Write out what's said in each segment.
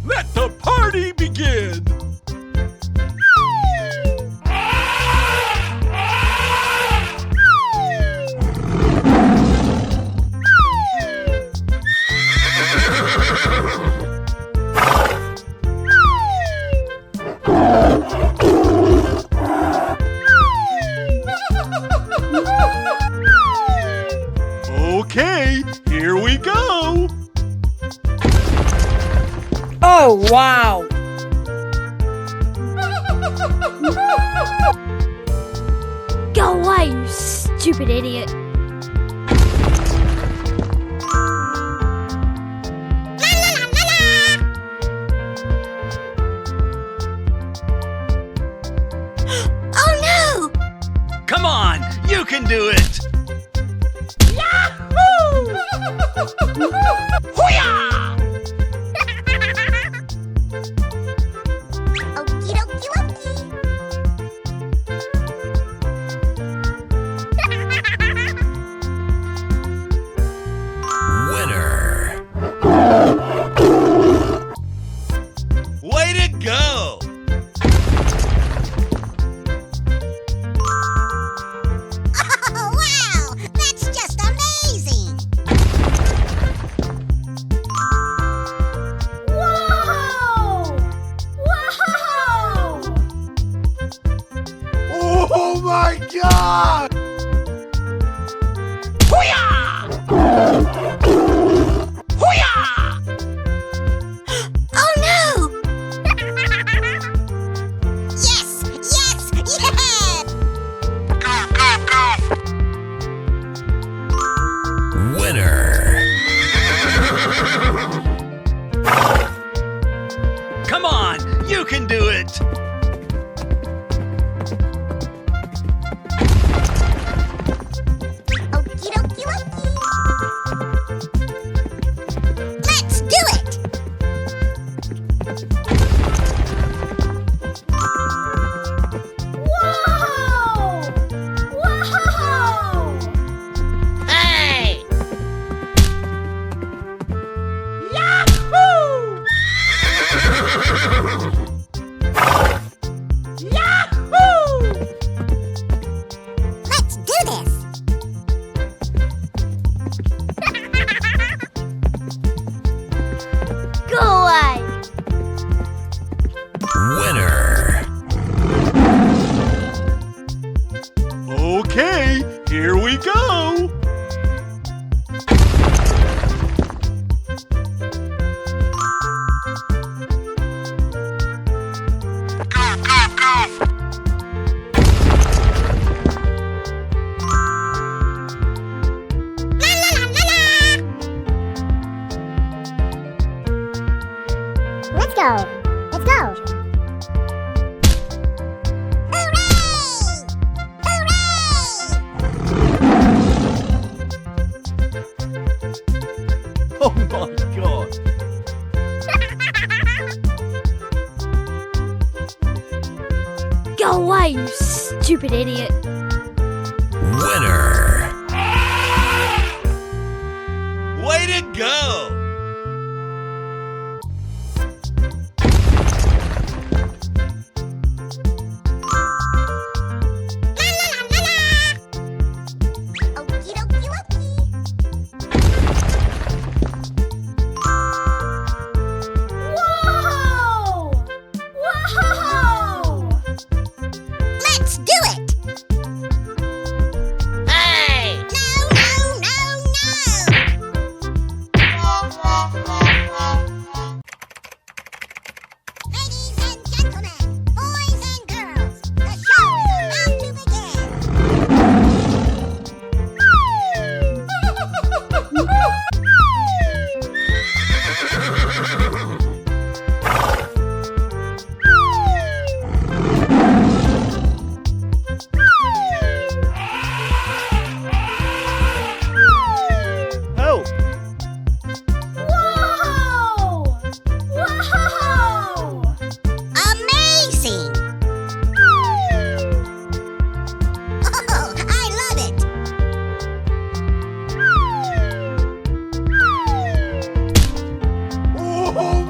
Let the party begin! Okay, here we go! Oh, wow! Go away, you stupid idiot! Oh no! Come on, you can do it! Okie dokie dokie. Winner! Way to go! Oh wow! That's just amazing! Whoa! Whoa! Oh my God! Oh no! Yes! Yes! Yes! Winner! Come on, you can do it! Okie dokie dokie. Let's do it! Whoa! Whoa! Hey! Yahoo! Yahoo! Let's do this! Go away! Winner! Okay, here we go! La la la la la! Let's go. Let's go. Hooray! Hooray! Oh my God! Go away, you stupid idiot! Winner! Way to go! La la la la la! Okie dokie dokie. Whoa! Whoa! Let's do it! Hey! No, no, no, no!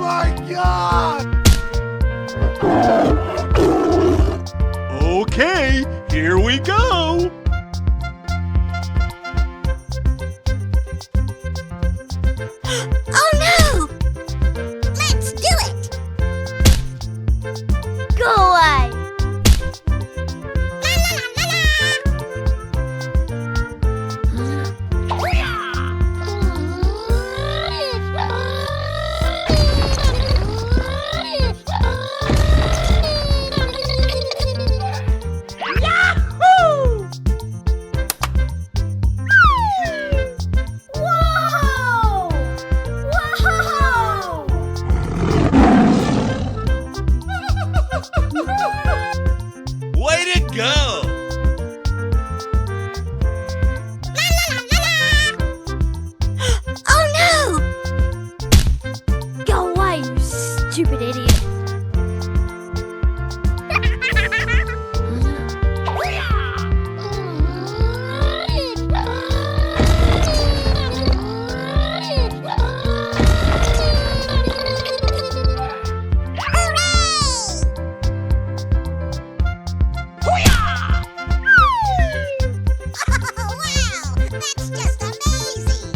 my God! Okay, here we go! Oh no! Let's do it! Go away! La la la la la! Yahoo! Whoa! Whoa! Way to go! Oh no! Go away, you stupid idiot! Oh, wow! That's just amazing!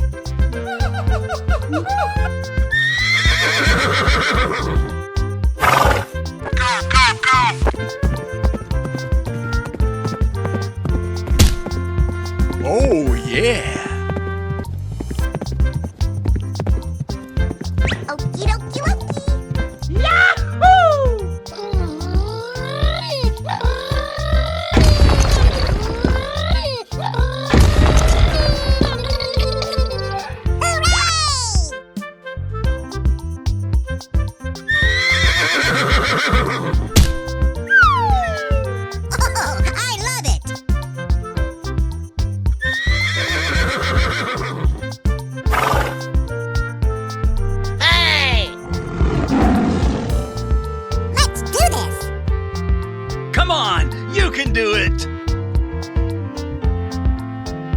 Oh, yeah! Okie dokie dokie! Yahoo! Hooray! Oh, I love it! Hey! Let's do this! Come on, you can do it!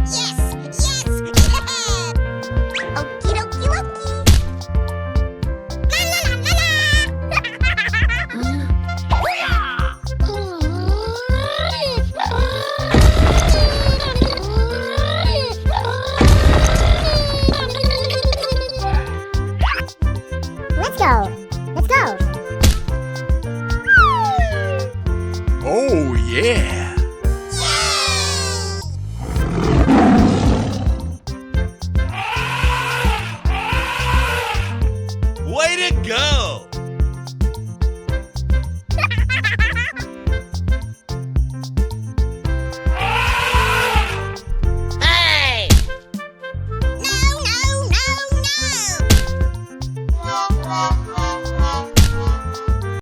Yes! Yes! Yeah! Okie dokie dokie! La la la la la! Let's go. Let's go. Oh, yeah! Yay! Way to go!